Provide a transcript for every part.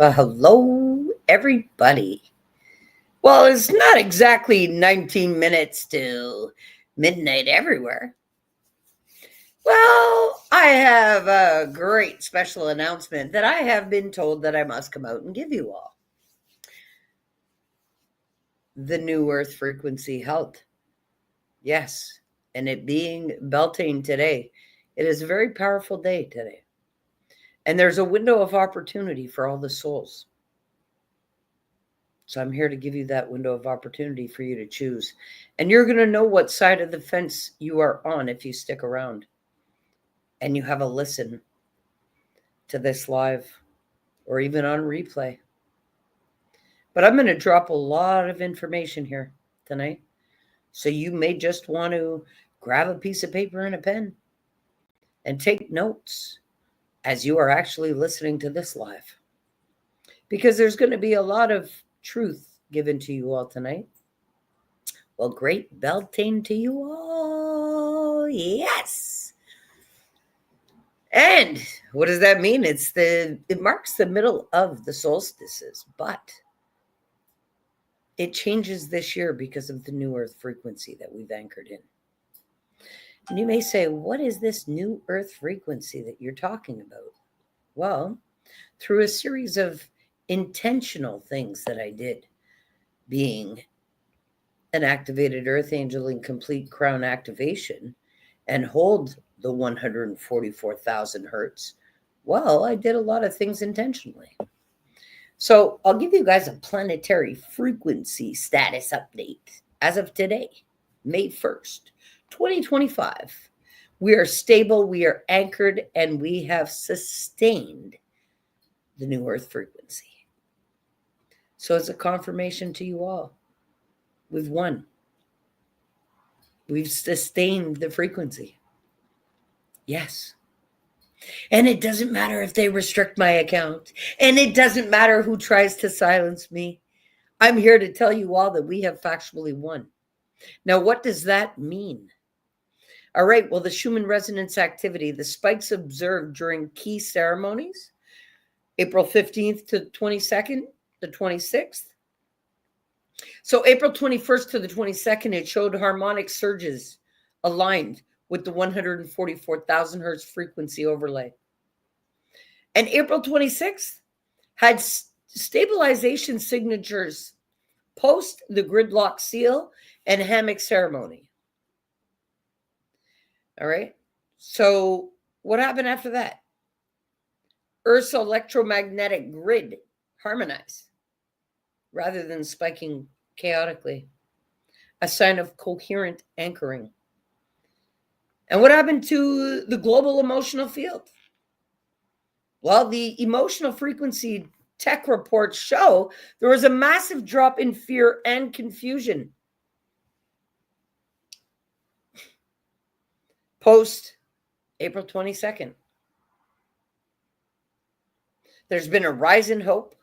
Well, hello, everybody. Well, it's not exactly 19 minutes to midnight everywhere. Well, I have a great special announcement that I have been told that I must come out and give you all. The new Earth frequency held. Yes, and it being Beltane today, it is a very powerful day today. And there's a window of opportunity for all the souls. So I'm here to give you that window of opportunity for you to choose. And you're going to know what side of the fence you are on if you stick around and you have a listen to this live or even on replay. But I'm going to drop a lot of information here tonight. So you may just want to grab a piece of paper and a pen and take notes as you are actually listening to this live. Because there's going to be a lot of truth given to you all tonight. Well, great Beltane to you all. Yes. And what does that mean? It marks the middle of the solstices, but it changes this year because of the new Earth frequency that we've anchored in. And you may say, what is this new Earth frequency that you're talking about? Well, through a series of intentional things that I did, being an activated Earth Angel in complete crown activation and hold the 144,000 hertz, well, I did a lot of things intentionally. So I'll give you guys a planetary frequency status update. As of today, May 1st, 2025, we are stable, we are anchored, and we have sustained the new Earth frequency. So it's a confirmation to you all. We've won. We've sustained the frequency. Yes. And it doesn't matter if they restrict my account. And it doesn't matter who tries to silence me. I'm here to tell you all that we have factually won. Now, what does that mean? All right, well, the Schumann resonance activity, the spikes observed during key ceremonies, April 15th to 22nd, the 26th. So April 21st to the 22nd, it showed harmonic surges aligned with the 144,000 hertz frequency overlay. And April 26th had stabilization signatures post the gridlock seal and hammock ceremony. All right. So what happened after that? Earth's electromagnetic grid harmonized rather than spiking chaotically, a sign of coherent anchoring. And what happened to the global emotional field? Well, the emotional frequency tech reports show there was a massive drop in fear and confusion post April 22nd. There's been a rise in hope,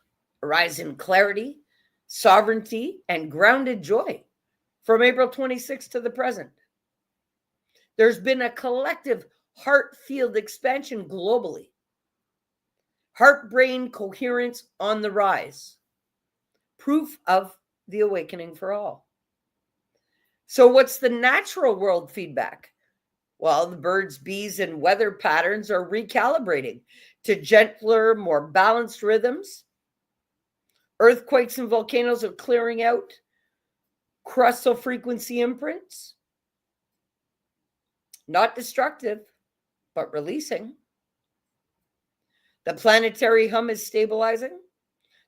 a rise in clarity, sovereignty, and grounded joy from April 26th to the present. There's been a collective heart field expansion globally. Heart-brain coherence on the rise. Proof of the awakening for all. So what's the natural world feedback? Well, the birds, bees, and weather patterns are recalibrating to gentler, more balanced rhythms. Earthquakes and volcanoes are clearing out crustal frequency imprints. Not destructive, but releasing. The planetary hum is stabilizing.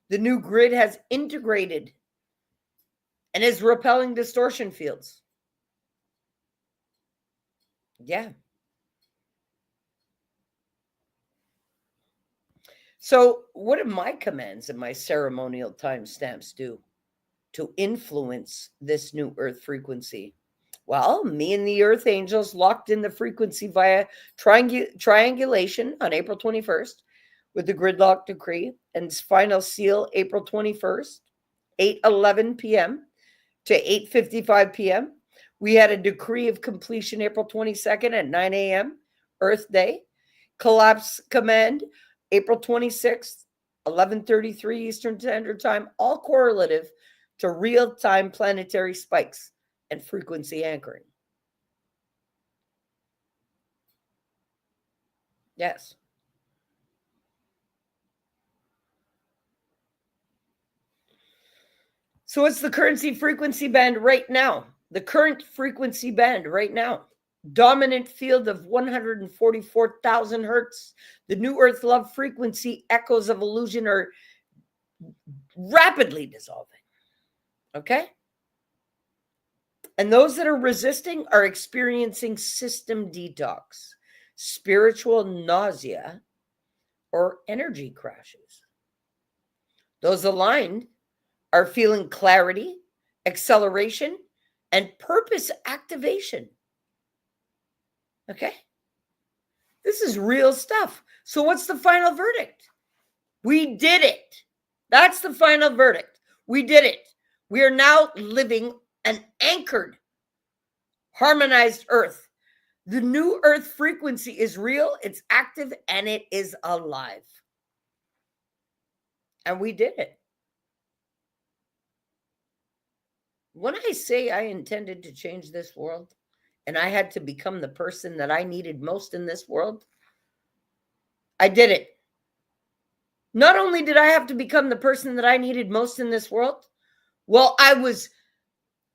The new grid has integrated and is repelling distortion fields. Yeah. So what do my commands and my ceremonial timestamps do to influence this new Earth frequency? Well, me and the Earth Angels locked in the frequency via triangulation on April 21st with the gridlock decree and final seal April 21st, 8:11 p.m. to 8:55 p.m. We had a decree of completion April 22nd at 9 a.m. Earth Day. Collapse command April 26th 11:33 Eastern Standard Time, all correlative to real-time planetary spikes and frequency anchoring. Yes. So what's the currency frequency band right now? The current frequency band right now. Dominant field of 144,000 hertz. The new Earth love frequency echoes of illusion are rapidly dissolving. Okay? And those that are resisting are experiencing system detox, spiritual nausea, or energy crashes. Those aligned are feeling clarity, acceleration, and purpose activation. Okay? This is real stuff. So what's the final verdict? We did it. That's the final verdict. We did it. We are now living an anchored, harmonized Earth. The new Earth frequency is real, it's active, and it is alive. And we did it. When I say I intended to change this world, and I had to become the person that I needed most in this world, I did it. Not only did I have to become the person that I needed most in this world, well, I was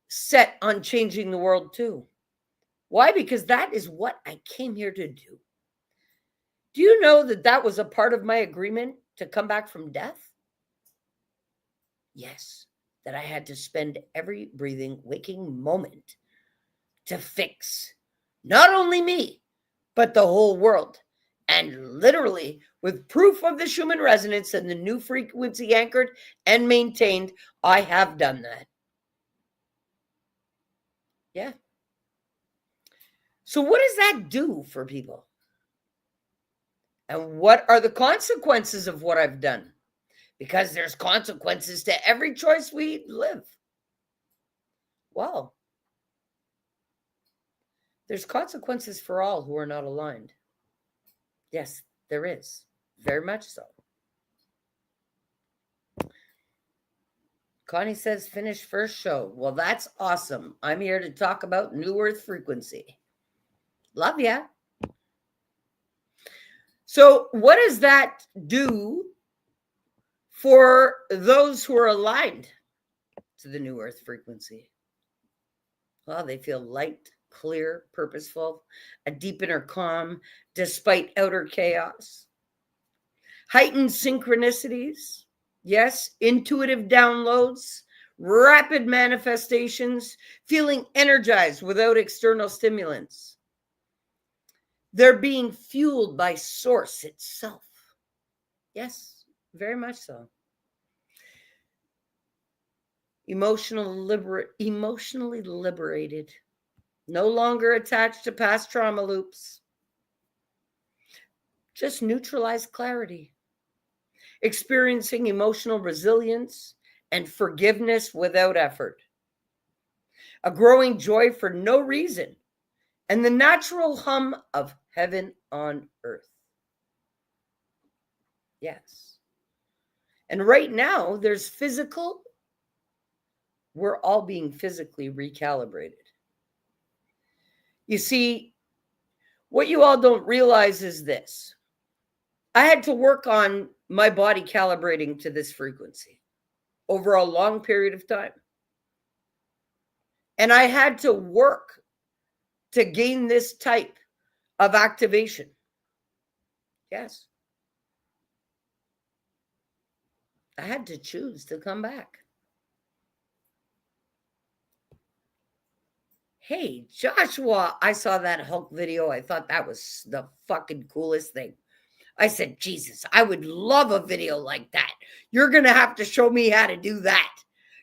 set on changing the world too. Why? Because that is what I came here to do. Do you know that that was a part of my agreement to come back from death? Yes, that I had to spend every breathing, waking moment to fix not only me, but the whole world. And literally, with proof of the Schumann resonance and the new frequency anchored and maintained, I have done that. Yeah. So what does that do for people? And what are the consequences of what I've done? Because there's consequences to every choice we live. Well, there's consequences for all who are not aligned. Yes, there is. Very much so. Connie says, finish first show. Well, that's awesome. I'm here to talk about New Earth frequency. Love ya. So what does that do for those who are aligned to the New Earth frequency? Well, they feel light, clear, purposeful, a deep inner calm despite outer chaos. Heightened synchronicities. Yes, intuitive downloads, rapid manifestations, feeling energized without external stimulants. They're being fueled by source itself. Yes, very much so. Emotionally liberated, no longer attached to past trauma loops. Just neutralized clarity. Experiencing emotional resilience and forgiveness without effort. A growing joy for no reason, and the natural hum of heaven on earth. Yes. And right now, there's physical, we're all being physically recalibrated. You see, what you all don't realize is this. I had to work on my body calibrating to this frequency over a long period of time. And I had to work to gain this type of activation. Yes. I had to choose to come back. Hey, Joshua, I saw that Hulk video. I thought that was the fucking coolest thing. I said, Jesus, I would love a video like that. You're going to have to show me how to do that.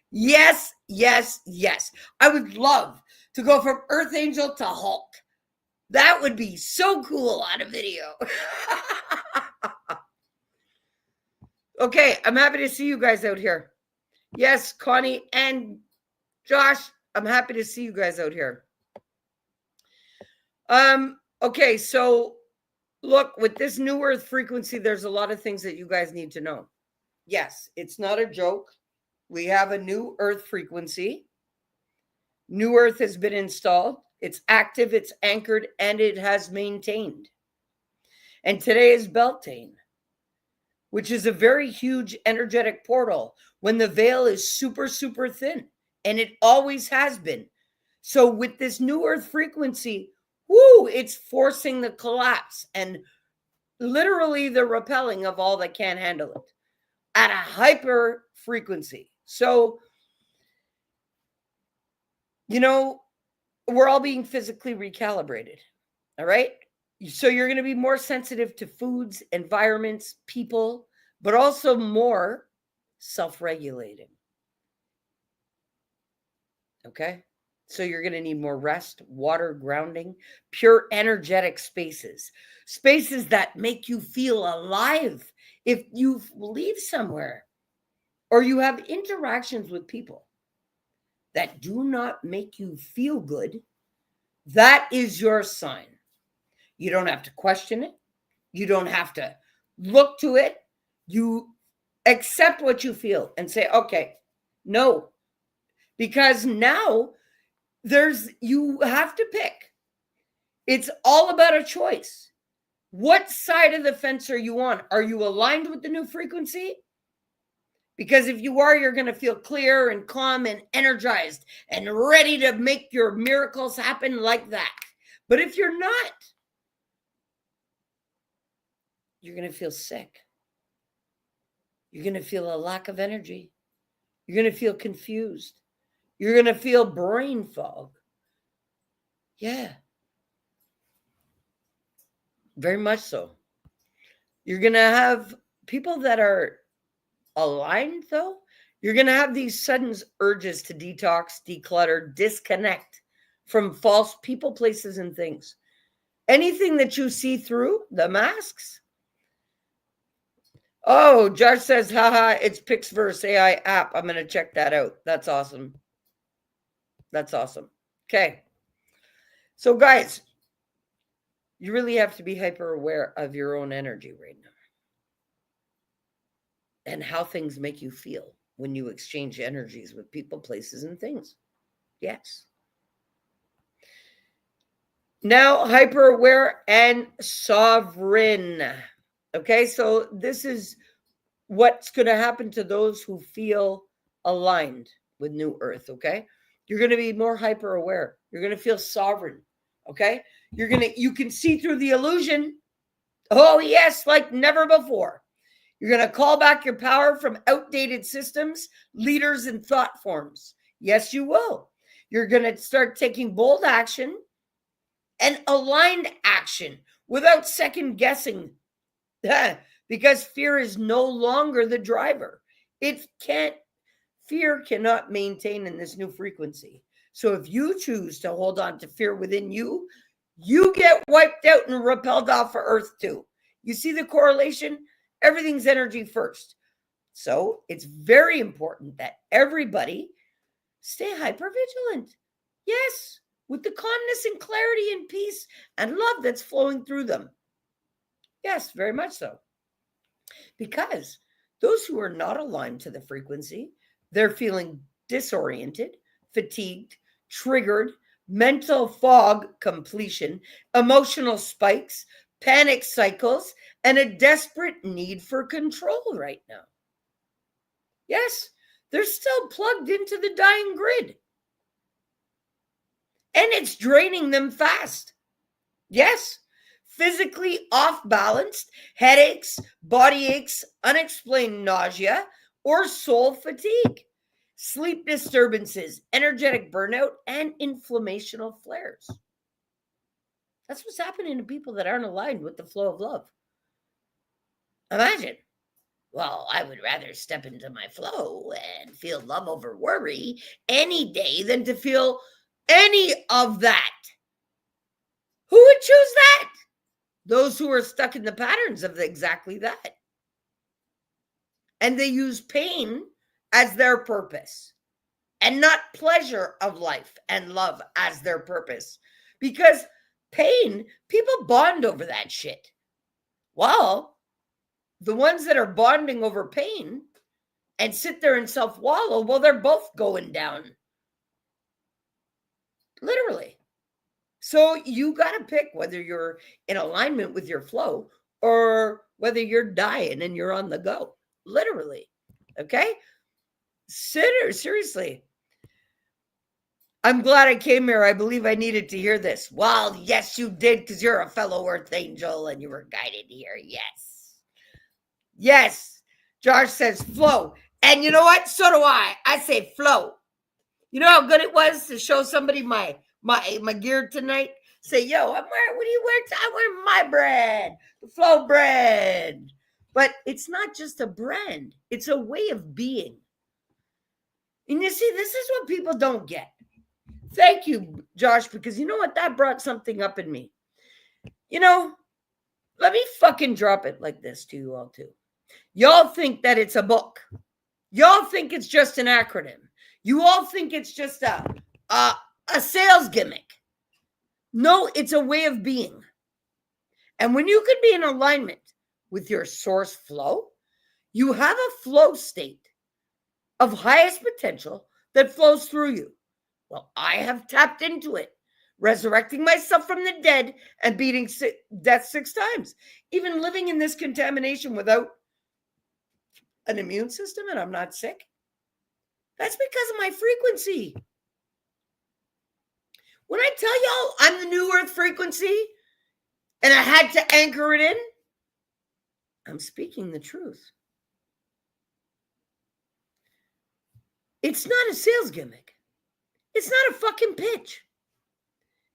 Yes, yes, yes. I would love to go from Earth Angel to Hulk. That would be so cool on a video. Okay, I'm happy to see you guys out here. Yes, Connie and Josh, I'm happy to see you guys out here. Okay, so look, with this New Earth frequency, there's a lot of things that you guys need to know. Yes, it's not a joke. We have a new Earth frequency. New Earth has been installed. It's active, it's anchored, and it has maintained. And today is Beltane, which is a very huge energetic portal when the veil is super, super thin. And it always has been. So with this new Earth frequency, it's forcing the collapse and literally the repelling of all that can't handle it at a hyper frequency. So, we're all being physically recalibrated. All right. So you're going to be more sensitive to foods, environments, people, but also more self-regulating. Okay. So you're going to need more rest, water, grounding, pure energetic spaces that make you feel alive. If you leave somewhere or you have interactions with people that do not make you feel good, that is your sign. You don't have to question it. You don't have to look to it. You accept what you feel and say, okay, no. Because now you have to pick. It's all about a choice. What side of the fence are you on? Are you aligned with the new frequency? Because if you are, you're going to feel clear and calm and energized and ready to make your miracles happen like that. But if you're not, you're going to feel sick. You're going to feel a lack of energy. You're going to feel confused. You're going to feel brain fog. Yeah. Very much so. You're going to have people that are aligned, though. You're going to have these sudden urges to detox, declutter, disconnect from false people, places, and things. Anything that you see through the masks. Oh, Josh says, haha, it's Pixverse AI app. I'm going to check that out. That's awesome. That's awesome. Okay. So, guys, you really have to be hyper aware of your own energy right now and how things make you feel when you exchange energies with people, places, and things. Yes. Now, hyper aware and sovereign. Okay, so this is what's going to happen to those who feel aligned with New Earth. Okay, you're going to be more hyper aware. You're going to feel sovereign. Okay, you can see through the illusion. Oh, yes, like never before. You're going to call back your power from outdated systems, leaders, and thought forms. Yes, you will. You're going to start taking bold action and aligned action without second guessing. Because fear is no longer the driver. Fear cannot maintain in this new frequency. So if you choose to hold on to fear within you, you get wiped out and repelled off of Earth too. You see the correlation? Everything's energy first. So it's very important that everybody stay hypervigilant. Yes, with the calmness and clarity and peace and love that's flowing through them. Yes, very much so. Because those who are not aligned to the frequency, they're feeling disoriented, fatigued, triggered, mental fog completion, emotional spikes, panic cycles, and a desperate need for control right now. Yes, they're still plugged into the dying grid. And it's draining them fast. Yes, physically off-balanced, headaches, body aches, unexplained nausea, or soul fatigue, sleep disturbances, energetic burnout, and inflammational flares. That's what's happening to people that aren't aligned with the flow of love. Imagine, well, I would rather step into my flow and feel love over worry any day than to feel any of that. Who would choose that? Those who are stuck in the patterns of exactly that. And they use pain as their purpose and not pleasure of life and love as their purpose. Because pain, people bond over that shit. Well, the ones that are bonding over pain and sit there and self-wallow, well, they're both going down. Literally. So you got to pick whether you're in alignment with your flow or whether you're dying and you're on the go. Literally. Okay? Seriously. I'm glad I came here. I believe I needed to hear this. Well, yes, you did, because you're a fellow Earth angel and you were guided here. Yes. Yes. Josh says flow. And you know what? So do I. I say flow. You know how good it was to show somebody my gear tonight? Say, yo, what do you wear? I wear my brand, the Flow brand. But it's not just a brand. It's a way of being. And you see, this is what people don't get. Thank you, Josh, because you know what? That brought something up in me. You know, let me fucking drop it like this to you all too. Y'all think that it's a book. Y'all think it's just an acronym. You all think it's just a sales gimmick. No, it's a way of being. And when you can be in alignment with your source flow, you have a flow state of highest potential that flows through you. Well, I have tapped into it, resurrecting myself from the dead and beating death 6 times. Even living in this contamination without an immune system and I'm not sick. That's because of my frequency. When I tell y'all I'm the new earth frequency and I had to anchor it in, I'm speaking the truth. It's not a sales gimmick. It's not a fucking pitch.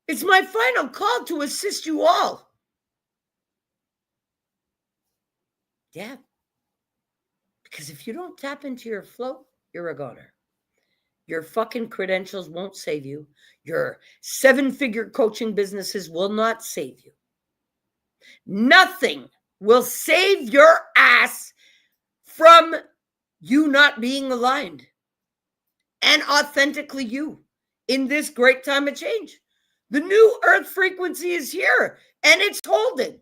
It's my final call to assist you all. Yeah. Because if you don't tap into your flow, you're a goner. Your fucking credentials won't save you. Your 7-figure coaching businesses will not save you. Nothing will save your ass from you not being aligned and authentically you in this great time of change. The new earth frequency is here and it's holding.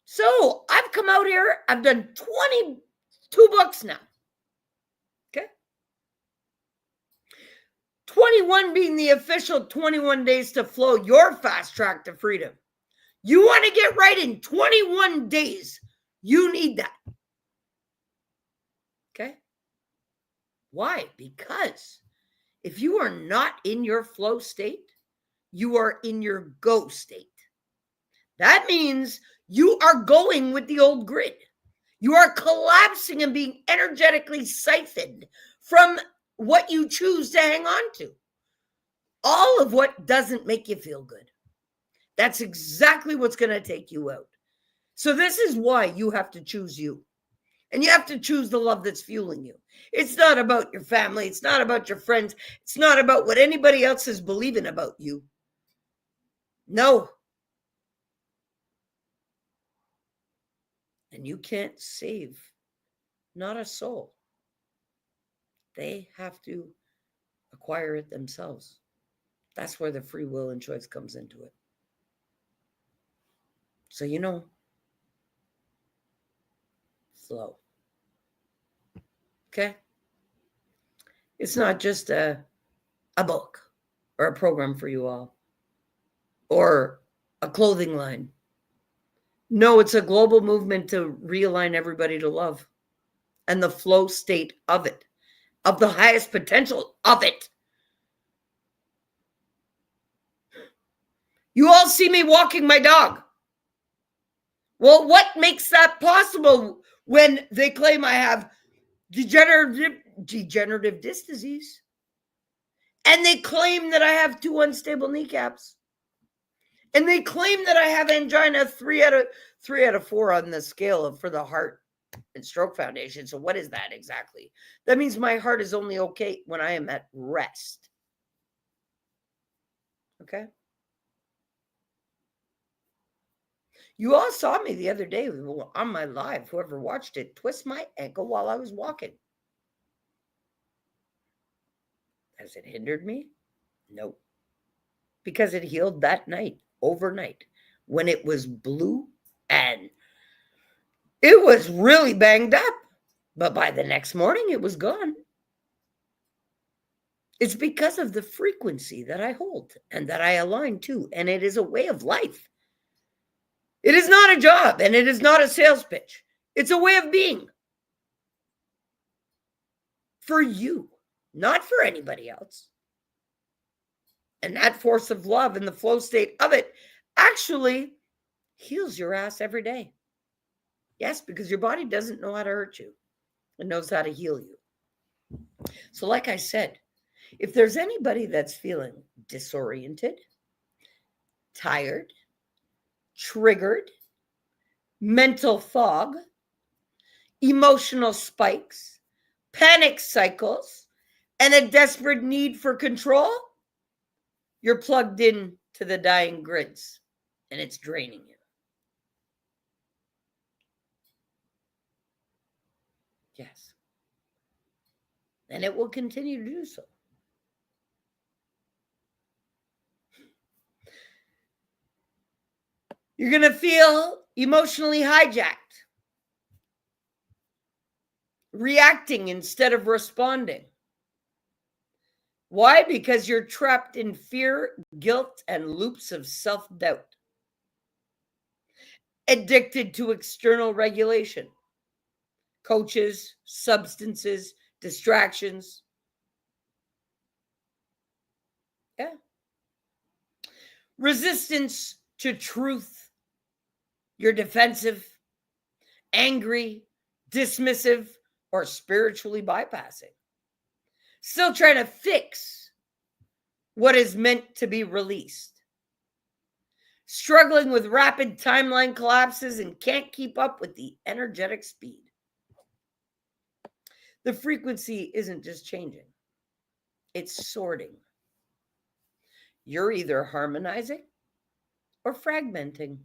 So I've come out here. I've done 22 books now. Okay. 21 being the official 21 days to flow, your fast track to freedom. You want to get right in 21 days. You need that. Okay. Why? Because if you are not in your flow state, you are in your go state. That means you are going with the old grid. You are collapsing and being energetically siphoned from what you choose to hang on to. All of what doesn't make you feel good. That's exactly what's going to take you out. So this is why you have to choose you. And you have to choose the love that's fueling you. It's not about your family. It's not about your friends. It's not about what anybody else is believing about you. No. And you can't save not a soul. They have to acquire it themselves. That's where the free will and choice comes into it. So, flow. Okay? It's not just a book or a program for you all or a clothing line. No, it's a global movement to realign everybody to love and the flow state of it, of the highest potential of it. You all see me walking my dog. Well, what makes that possible when they claim I have degenerative disc disease? And they claim that I have 2 unstable kneecaps. And they claim that I have angina 3 out of 4 on the scale for the Heart and Stroke Foundation. So what is that exactly? That means my heart is only okay when I am at rest. Okay? You all saw me the other day on my live, whoever watched it, twist my ankle while I was walking. Has it hindered me? No. Because it healed that night, overnight, when it was blue and It was really banged up, but by the next morning, it was gone. It's because of the frequency that I hold and that I align to, and it is a way of life. It is not a job, and it is not a sales pitch. It's a way of being for you, not for anybody else. And that force of love and the flow state of it actually heals your ass every day. Yes, because your body doesn't know how to hurt you. It knows how to heal you. So like I said, if there's anybody that's feeling disoriented, tired, triggered, mental fog, emotional spikes, panic cycles, and a desperate need for control, you're plugged in to the dying grids and it's draining you. Yes. And it will continue to do so. You're going to feel emotionally hijacked, reacting instead of responding. Why? Because you're trapped in fear, guilt, and loops of self-doubt. Addicted to external regulation, coaches, substances, distractions. Yeah. Resistance to truth. You're defensive, angry, dismissive, or spiritually bypassing. Still trying to fix what is meant to be released. Struggling with rapid timeline collapses and can't keep up with the energetic speed. The frequency isn't just changing, it's sorting. You're either harmonizing or fragmenting.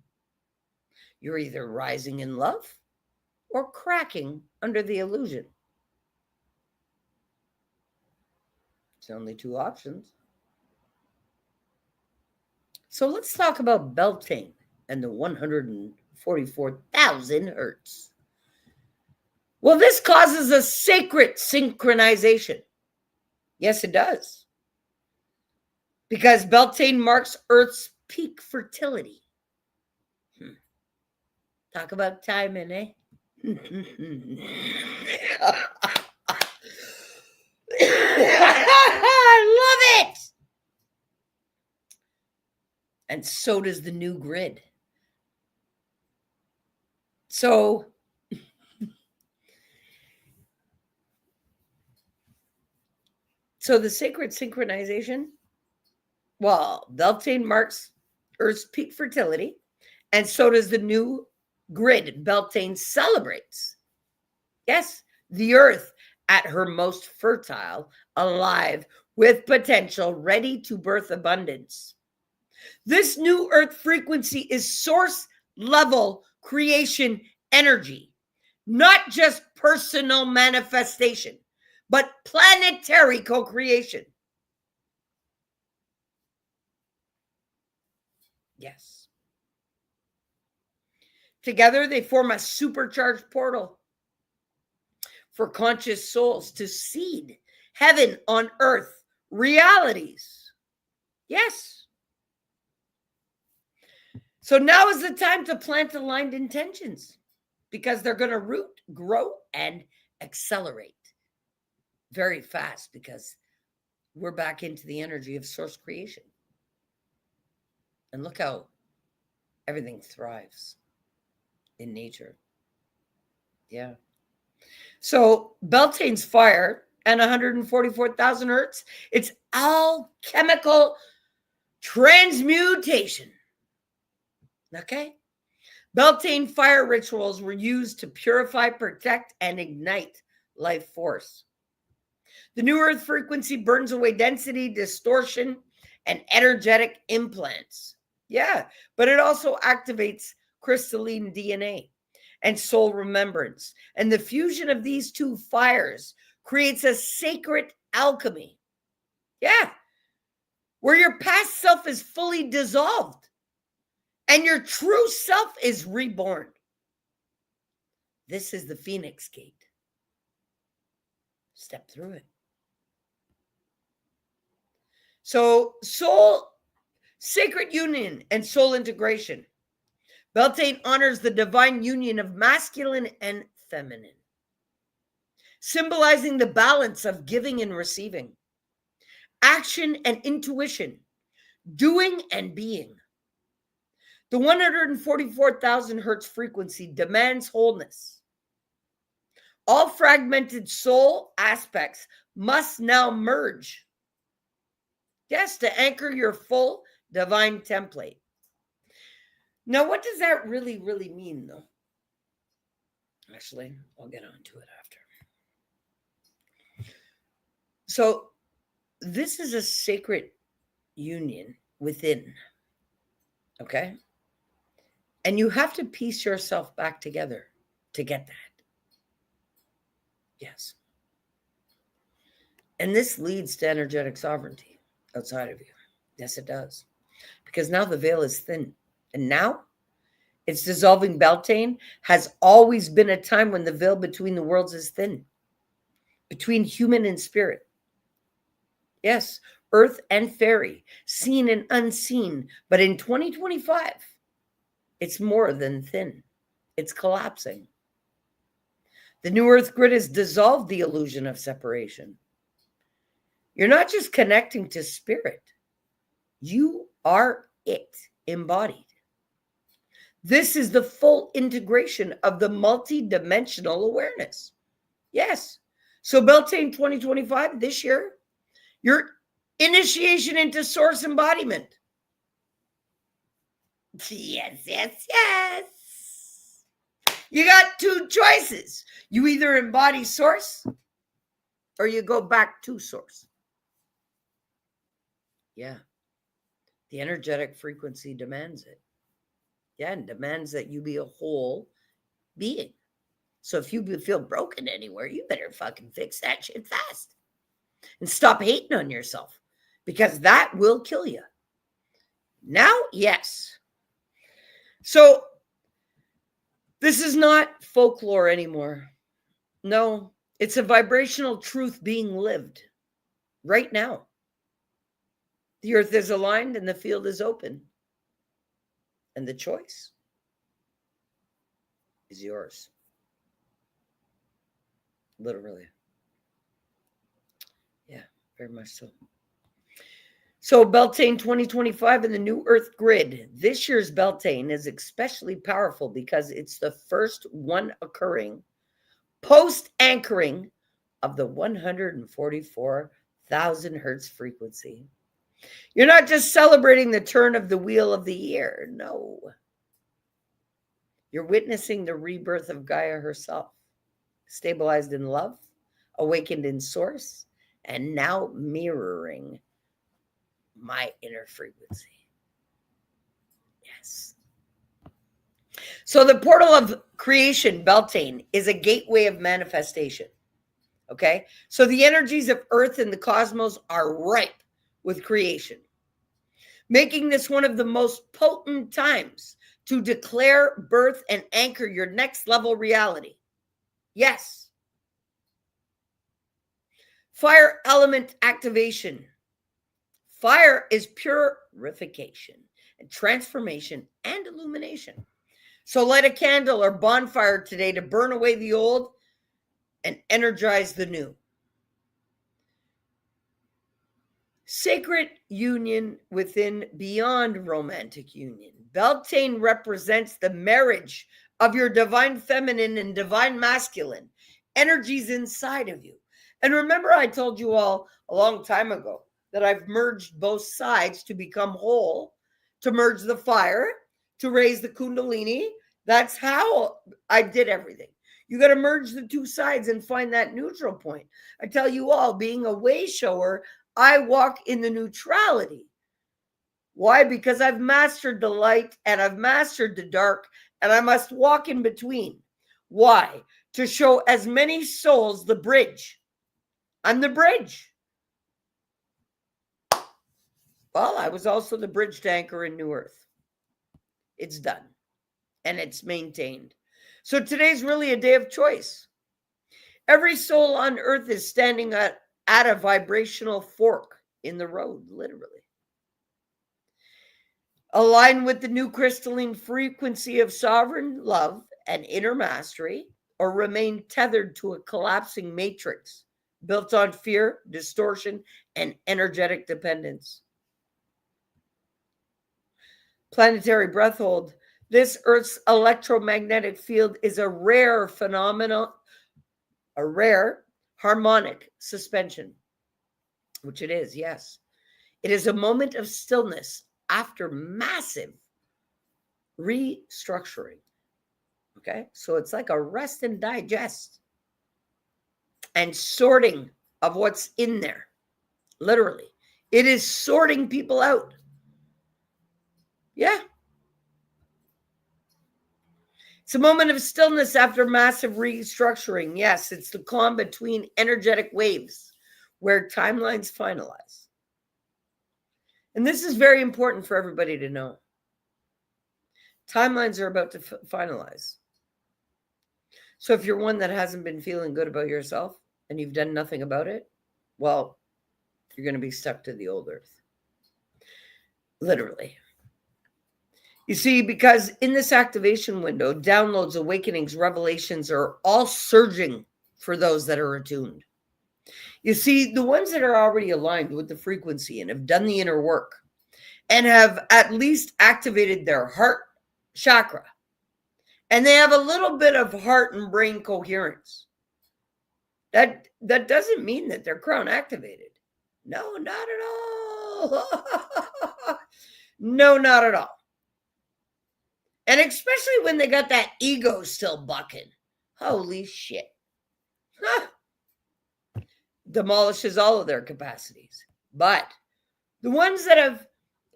You're either rising in love or cracking under the illusion. It's only two options. So let's talk about Beltane and the 144,000 hertz. Well, this causes a sacred synchronization. Yes, it does. Because Beltane marks Earth's peak fertility. Talk about timing, eh? I love it. And so does the new grid. So the sacred synchronization, well, Beltane marks Earth's peak fertility, and so does the new grid Beltane celebrates. Yes, the Earth at her most fertile, alive, with potential, ready to birth abundance. This new Earth frequency is source level creation energy, not just personal manifestation, but planetary co-creation. Yes. Together, they form a supercharged portal for conscious souls to seed heaven on earth realities. Yes. So now is the time to plant aligned intentions because they're going to root, grow, and accelerate very fast because we're back into the energy of source creation. And look how everything thrives in nature. Yeah. So Beltane's fire and 144,000 hertz, it's alchemical transmutation. Okay? Beltane fire rituals were used to purify, protect, and ignite life force. The new earth frequency burns away density, distortion, and energetic implants. Yeah, but it also activates crystalline DNA and soul remembrance. And the fusion of these two fires creates a sacred alchemy. Yeah, where your past self is fully dissolved and your true self is reborn. This is the Phoenix Gate. Step through it. So soul, sacred union and soul integration. Beltane honors the divine union of masculine and feminine, symbolizing the balance of giving and receiving, action and intuition, doing and being. The 144,000 hertz frequency demands wholeness. All fragmented soul aspects must now merge. Yes, to anchor your full divine template. Now, what does that really mean, though? Actually, I'll get onto it after. So, this is a sacred union within, okay? And you have to piece yourself back together to get that. Yes. And this leads to energetic sovereignty outside of you. Yes, it does. Because now the veil is thin. And now it's dissolving. Beltane has always been a time when the veil between the worlds is thin, between human and spirit. Yes, earth and fairy, seen and unseen. But in 2025, it's more than thin. It's collapsing. The new earth grid has dissolved the illusion of separation. You're not just connecting to spirit. You are it embodied. This is the full integration of the multi-dimensional awareness. Yes. So Beltane 2025, this year, your initiation into source embodiment. Yes. You got two choices. You either embody source or you go back to source. Yeah. The energetic frequency demands it. Yeah, and demands that you be a whole being. So if you feel broken anywhere, you better fucking fix that shit fast. And stop hating on yourself, because that will kill you. Now, yes. So this is not folklore anymore. No, it's a vibrational truth being lived right now. The earth is aligned and the field is open. And the choice is yours. Literally. Yeah, very much so. So Beltane 2025 and the new earth grid. This year's Beltane is especially powerful because it's the first one occurring post-anchoring of the 144,000 hertz frequency. You're not just celebrating the turn of the wheel of the year. No. You're witnessing the rebirth of Gaia herself, stabilized in love, awakened in source, and now mirroring my inner frequency. Yes. So the portal of creation, Beltane, is a gateway of manifestation. Okay? So the energies of Earth and the cosmos are ripe with creation, making this one of the most potent times to declare, birth, and anchor your next level reality. Yes. Fire element activation. Fire is purification and transformation and illumination. So light a candle or bonfire today to burn away the old and energize the new. Sacred union within beyond romantic union. Beltane represents the marriage of your divine feminine and divine masculine energies inside of you. And remember, I told you all a long time ago that I've merged both sides to become whole, to merge the fire, to raise the kundalini. That's how I did everything. You got to merge the two sides and find that neutral point. I tell you all, being a way shower, I walk in the neutrality. Why? Because I've mastered the light and I've mastered the dark, and I must walk in between. Why? To show as many souls the bridge. I'm the bridge. Well, I was also the bridge to anchor in New Earth. It's done and it's maintained. So today's really a day of choice. Every soul on earth is standing at a vibrational fork in the road, literally. Align with the new crystalline frequency of sovereign love and inner mastery, or remain tethered to a collapsing matrix built on fear, distortion, and energetic dependence. Planetary breath hold. This Earth's electromagnetic field is a rare phenomenon, a rare harmonic suspension, which it is, yes. It is a moment of stillness after massive restructuring. Okay, so it's like a rest and digest and sorting of what's in there. Literally, it is sorting people out. Yeah. It's a moment of stillness after massive restructuring. Yes, it's the calm between energetic waves where timelines finalize. And this is very important for everybody to know. Timelines are about to finalize. So if you're one that hasn't been feeling good about yourself and you've done nothing about it, well, you're going to be stuck to the old earth. Literally. You see, because in this activation window, downloads, awakenings, revelations are all surging for those that are attuned. You see, the ones that are already aligned with the frequency and have done the inner work and have at least activated their heart chakra, and they have a little bit of heart and brain coherence. That doesn't mean that they're crown activated. No, not at all. No, not at all. And especially when they got that ego still bucking. Holy shit. Huh. Demolishes all of their capacities. But the ones that have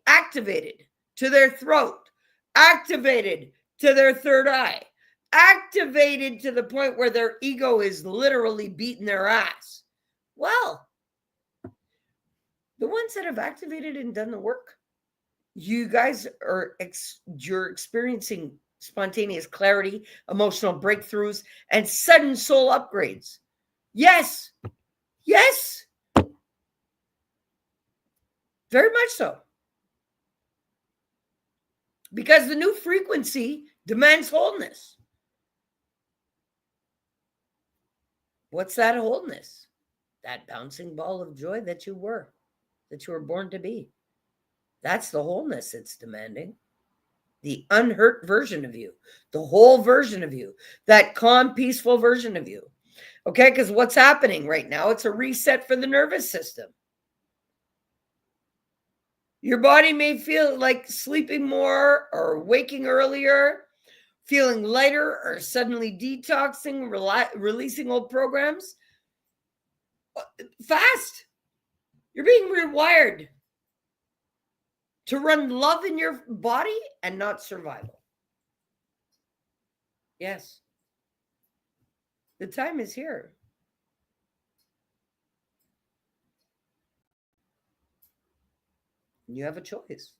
activated to their throat, activated to their third eye, activated to the point where their ego is literally beating their ass. Well, the ones that have activated and done the work, you guys are you're experiencing spontaneous clarity, emotional breakthroughs, and sudden soul upgrades. Yes. Yes. Very much so. Because the new frequency demands wholeness. What's that wholeness? That bouncing ball of joy that you were born to be. That's the wholeness it's demanding. The unhurt version of you, the whole version of you, that calm, peaceful version of you. Okay, because what's happening right now, it's a reset for the nervous system. Your body may feel like sleeping more or waking earlier, feeling lighter or suddenly detoxing, releasing old programs. Fast. You're being rewired to run love in your body and not survival. Yes. The time is here. You have a choice.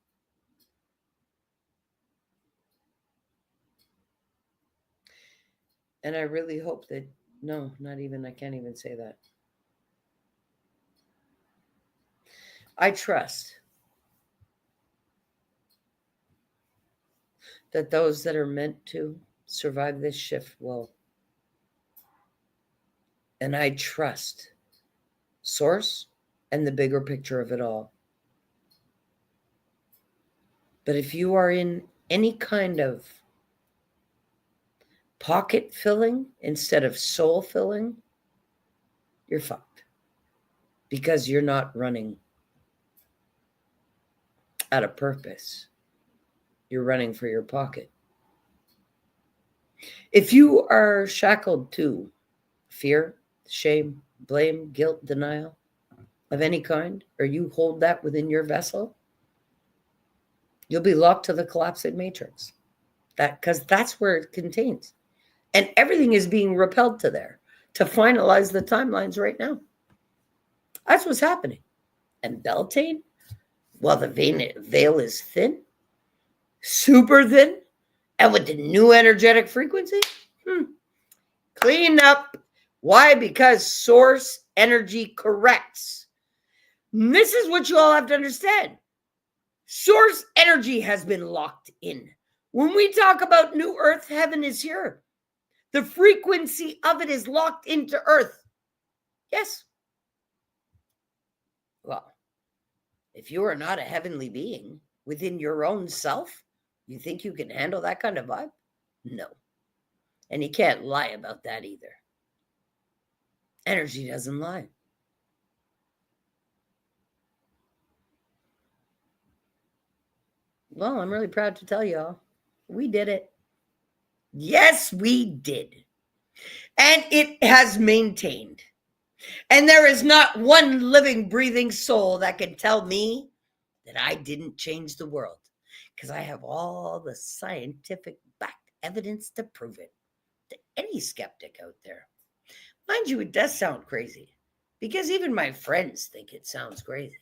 And I really hope that, no, not even, I can't even say that. I trust that those that are meant to survive this shift will. And I trust Source and the bigger picture of it all. But if you are in any kind of pocket filling instead of soul filling, you're fucked. Because you're not running out of purpose. You're running for your pocket. If you are shackled to fear, shame, blame, guilt, denial of any kind, or you hold that within your vessel, you'll be locked to the collapsing matrix. Because that's where it contains. And everything is being repelled to there to finalize the timelines right now. That's what's happening. And Beltane, well, the veil is thin, super thin, and with the new energetic frequency, Clean up. Why? Because source energy corrects. And this is what you all have to understand. Source energy has been locked in. When we talk about new earth, heaven is here. The frequency of it is locked into earth. Yes. Well, if you are not a heavenly being within your own self, you think you can handle that kind of vibe? No. And you can't lie about that either. Energy doesn't lie. Well, I'm really proud to tell y'all, we did it. Yes, we did. And it has maintained. And there is not one living, breathing soul that can tell me that I didn't change the world, because I have all the scientific backed evidence to prove it to any skeptic out there. Mind you, it does sound crazy, because even my friends think it sounds crazy.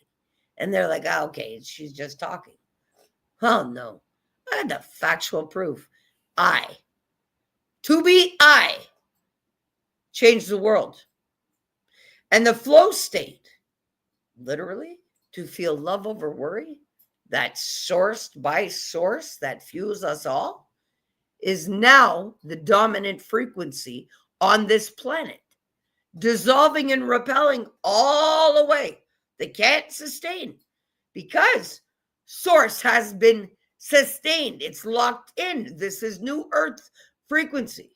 And they're like, oh, okay, she's just talking. Oh, no. I had the factual proof. Tobi, changed the world. And the flow state, literally, to feel love over worry, that's sourced by source that fuels us all, is now the dominant frequency on this planet, dissolving and repelling all away. They can't sustain because source has been sustained. It's locked in. This is new earth frequency.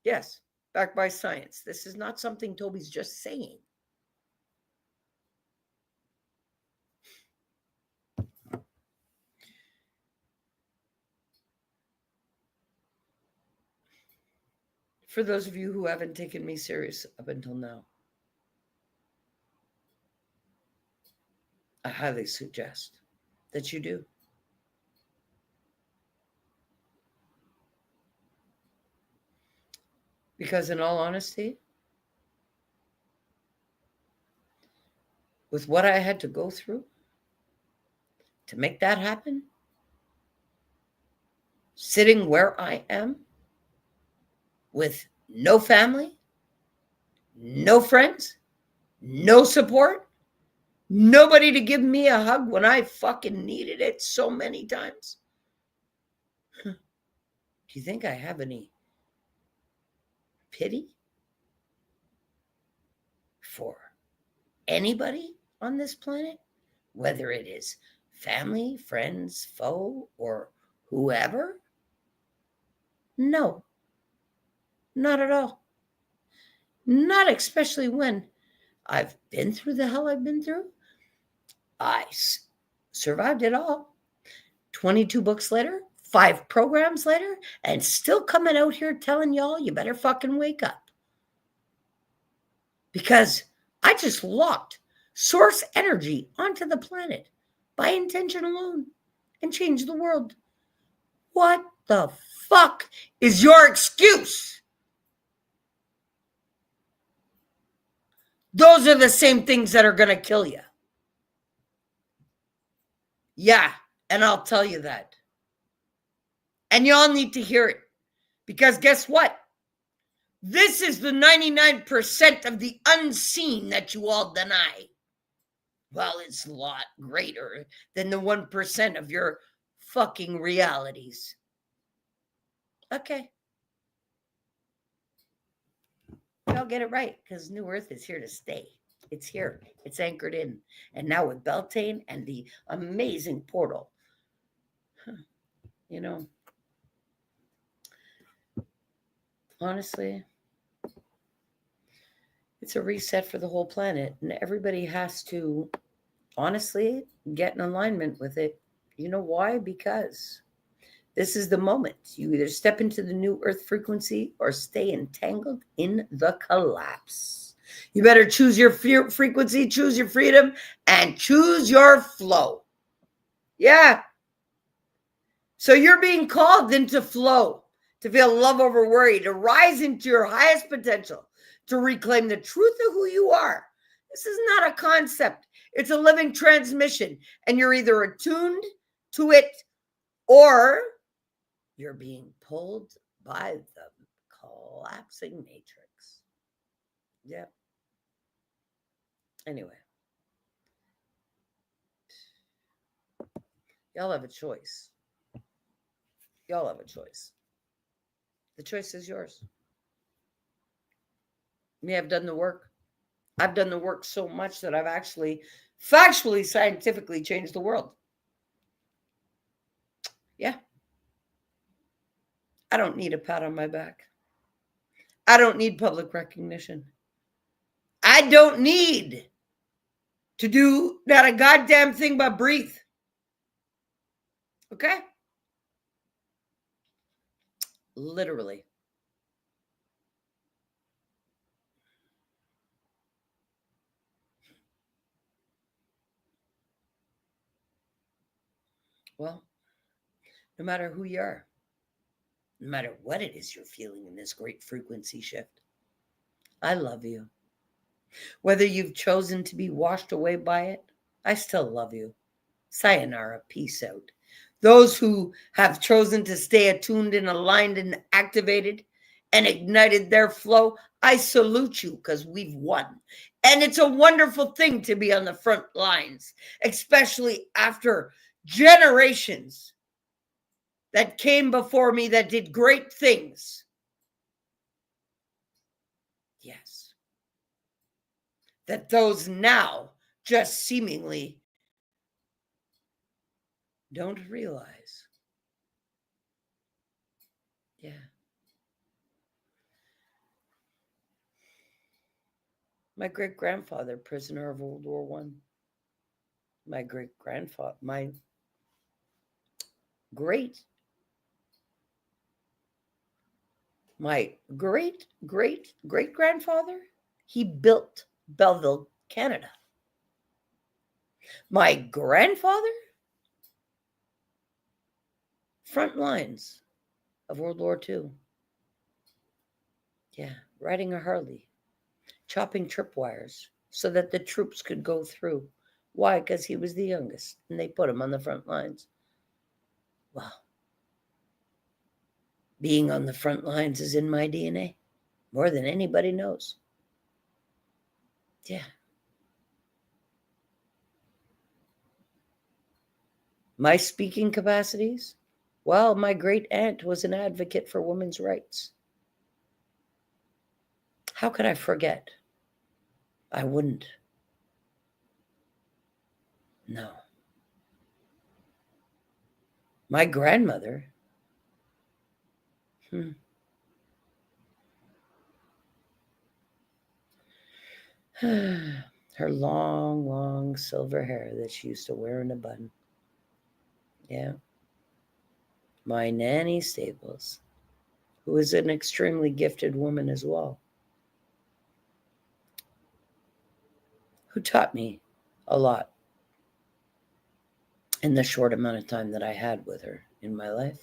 Yes, backed by science. This is not something Tobi's just saying. For those of you who haven't taken me serious up until now, I highly suggest that you do. Because in all honesty, with what I had to go through to make that happen, sitting where I am with no family, no friends, no support, nobody to give me a hug when I fucking needed it so many times. Do you think I have any pity for anybody on this planet, whether it is family, friends, foe, or whoever? No, not at all. Not especially when I've been through the hell I've been through. I survived it all. 22 books later, 5 programs later, and still coming out here telling y'all you better fucking wake up. Because I just locked source energy onto the planet by intention alone and changed the world. What the fuck is your excuse? Those are the same things that are going to kill you. Yeah, and I'll tell you that. And y'all need to hear it. Because guess what? This is the 99% of the unseen that you all deny. Well, it's a lot greater than the 1% of your fucking realities. Okay. Y'all get it right, because New Earth is here to stay. It's here. It's anchored in. And now with Beltane and the amazing portal, you know, honestly, it's a reset for the whole planet. And everybody has to, honestly, get in alignment with it. You know why? Because this is the moment. You either step into the new earth frequency or stay entangled in the collapse. You better choose your frequency, choose your freedom, and choose your flow. Yeah. So you're being called into flow, to feel love over worry, to rise into your highest potential, to reclaim the truth of who you are. This is not a concept. It's a living transmission, and you're either attuned to it or you're being pulled by the collapsing matrix. Yep. Anyway, y'all have a choice. Y'all have a choice. The choice is yours. Me, I've done the work. I've done the work so much that I've actually factually, scientifically changed the world. Yeah. I don't need a pat on my back. I don't need public recognition. I don't need to do not a goddamn thing but breathe. Okay? Literally. Well, no matter who you are, no matter what it is you're feeling in this great frequency shift, I love you. Whether you've chosen to be washed away by it, I still love you. Sayonara, peace out. Those who have chosen to stay attuned and aligned and activated and ignited their flow, I salute you because we've won. And it's a wonderful thing to be on the front lines, especially after generations that came before me that did great things. Yes. That those now just seemingly don't realize. Yeah. My great-grandfather, prisoner of World War One. My great-grandfather, my great great-grandfather, he built Belleville, Canada. My grandfather, front lines of World War II. Yeah, riding a Harley, chopping tripwires so that the troops could go through. Why? Because he was the youngest, and they put him on the front lines. Well, being on the front lines is in my DNA, more than anybody knows. Yeah. My speaking capacities? Well, my great aunt was an advocate for women's rights. How could I forget? I wouldn't. No. My grandmother. Her long, long silver hair that she used to wear in a bun. Yeah. My Nanny Staples, who is an extremely gifted woman as well, who taught me a lot in the short amount of time that I had with her in my life.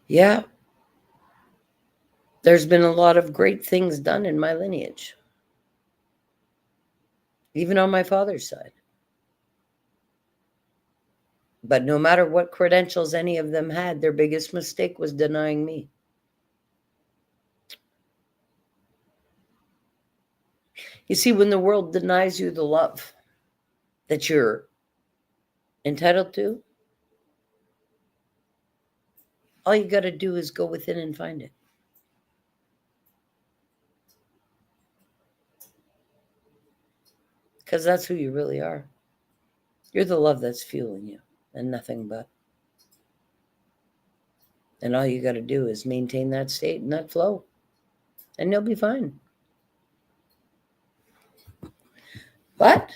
Yeah. There's been a lot of great things done in my lineage, even on my father's side. But no matter what credentials any of them had, their biggest mistake was denying me. You see, when the world denies you the love that you're entitled to, all you got to do is go within and find it. Because that's who you really are. You're the love that's fueling you, and nothing but. And all you got to do is maintain that state and that flow, and you'll be fine. But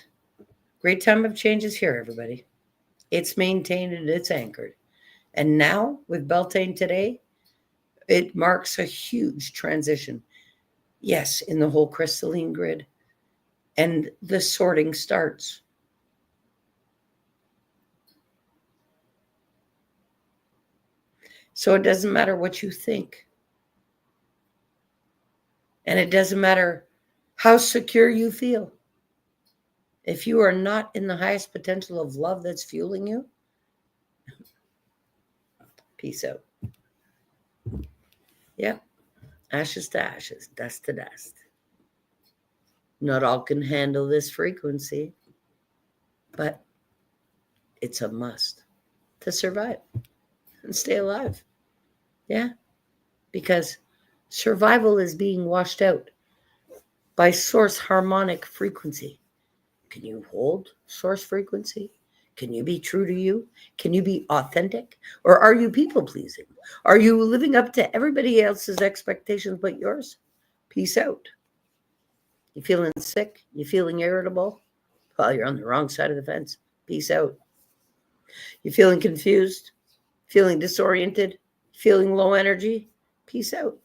great time of change is here, everybody. It's maintained and it's anchored. And now with Beltane today, it marks a huge transition. Yes, in the whole crystalline grid. And the sorting starts. So it doesn't matter what you think. And it doesn't matter how secure you feel. If you are not in the highest potential of love that's fueling you, Peace out. Yeah. Ashes to ashes, dust to dust. Not all can handle this frequency, but it's a must to survive and stay alive. Yeah. Because survival is being washed out by source harmonic frequency. Can you hold source frequency? Can you be true to you? Can you be authentic? Or are you people pleasing? Are you living up to everybody else's expectations but yours? Peace out. You feeling sick? You feeling irritable? Well, you're on the wrong side of the fence. Peace out. You feeling confused? Feeling disoriented? Feeling low energy? Peace out.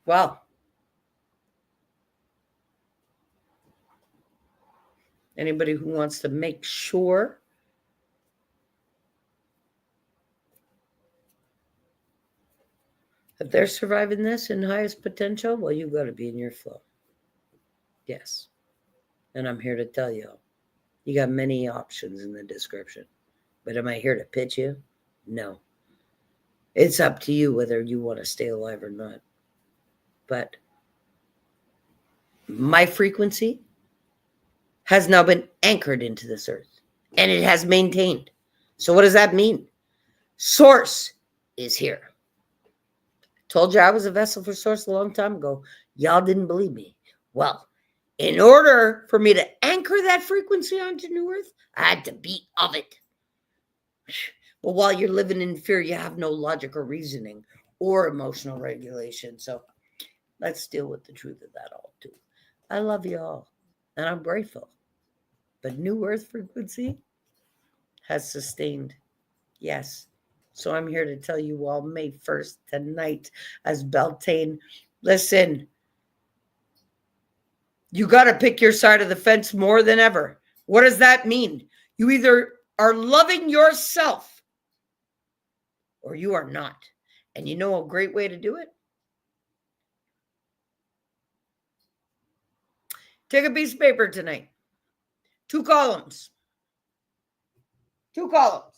Wow. Anybody who wants to make sure that they're surviving this in highest potential, well, you've got to be in your flow. Yes. And I'm here to tell you, you got many options in the description. But am I here to pitch you? No. It's up to you whether you want to stay alive or not. But my frequency has now been anchored into this earth, and it has maintained. So what does that mean? Source is here. Told you I was a vessel for source a long time ago. Y'all didn't believe me. Well, in order for me to anchor that frequency onto New Earth, I had to be of it. But while you're living in fear, you have no logic or reasoning or emotional regulation. So let's deal with the truth of that all too. I love you all, and I'm grateful. But New Earth frequency has sustained. Yes. So I'm here to tell you all May 1st tonight as Beltane. Listen, you got to pick your side of the fence more than ever. What does that mean? You either are loving yourself or you are not. And you know a great way to do it? Take a piece of paper tonight. 2 columns. 2 columns.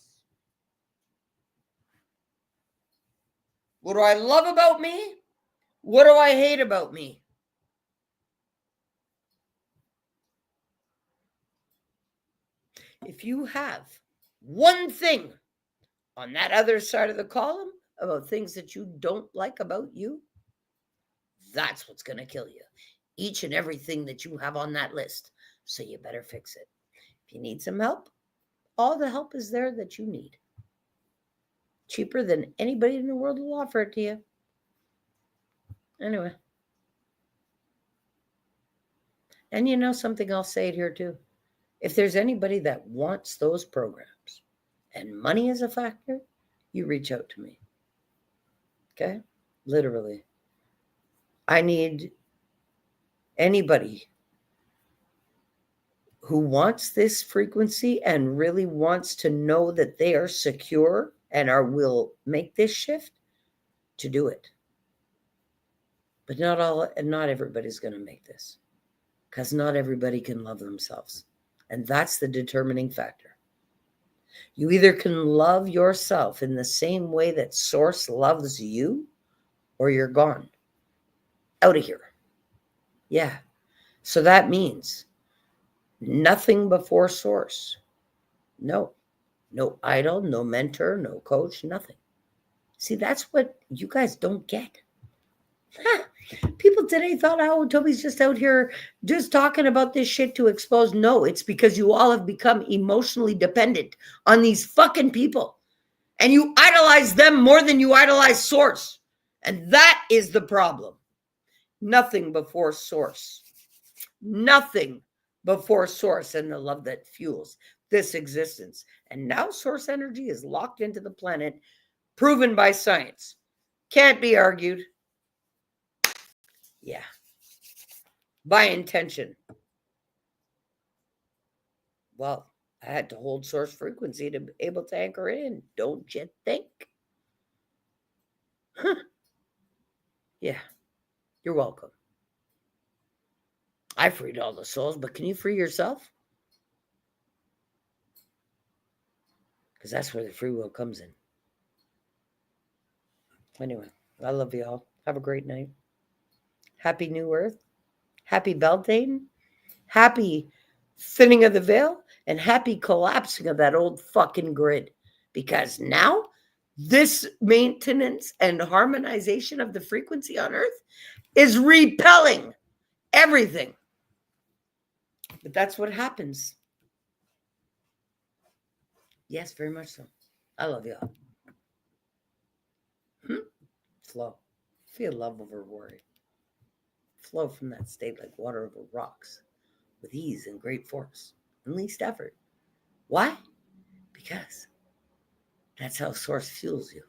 What do I love about me? What do I hate about me? If you have one thing on that other side of the column about things that you don't like about you, that's what's going to kill you. Each and everything that you have on that list. So you better fix it. If you need some help, all the help is there that you need. Cheaper than anybody in the world will offer it to you. Anyway. And you know something, I'll say it here too. If there's anybody that wants those programs and money is a factor, you reach out to me. Okay? Literally. I need anybody who wants this frequency and really wants to know that they are secure and will make this shift to do it. But not everybody's going to make this, because not everybody can love themselves. And that's the determining factor. You either can love yourself in the same way that Source loves you, or you're gone. Out of here. Yeah. So that means nothing before Source. No idol, no mentor, no coach, nothing. See, that's what you guys don't get. People today thought, oh, Tobi's just out here just talking about this shit to expose. No, it's because you all have become emotionally dependent on these fucking people. And you idolize them more than you idolize Source. And that is the problem. Nothing before Source. Nothing before Source and the love that fuels this existence. And now Source energy is locked into the planet, proven by science. Can't be argued. Yeah. By intention. Well, I had to hold Source frequency to be able to anchor in. Don't you think? Huh. Yeah. You're welcome. I freed all the souls, but can you free yourself? because that's where the free will comes in. Anyway, I love y'all. Have a great night. Happy New Earth. Happy Beltane. Happy thinning of the veil. And happy collapsing of that old fucking grid. Because now, this maintenance and harmonization of the frequency on Earth is repelling everything. But that's what happens. Yes, very much so. I love y'all. Flow. Feel love over worry. Flow from that state like water over rocks, with ease and great force and least effort. Why? Because that's how Source fuels you.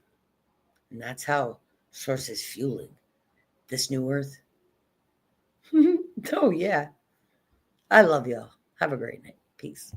And that's how Source is fueling this new Earth. Oh, yeah. I love y'all. Have a great night. Peace.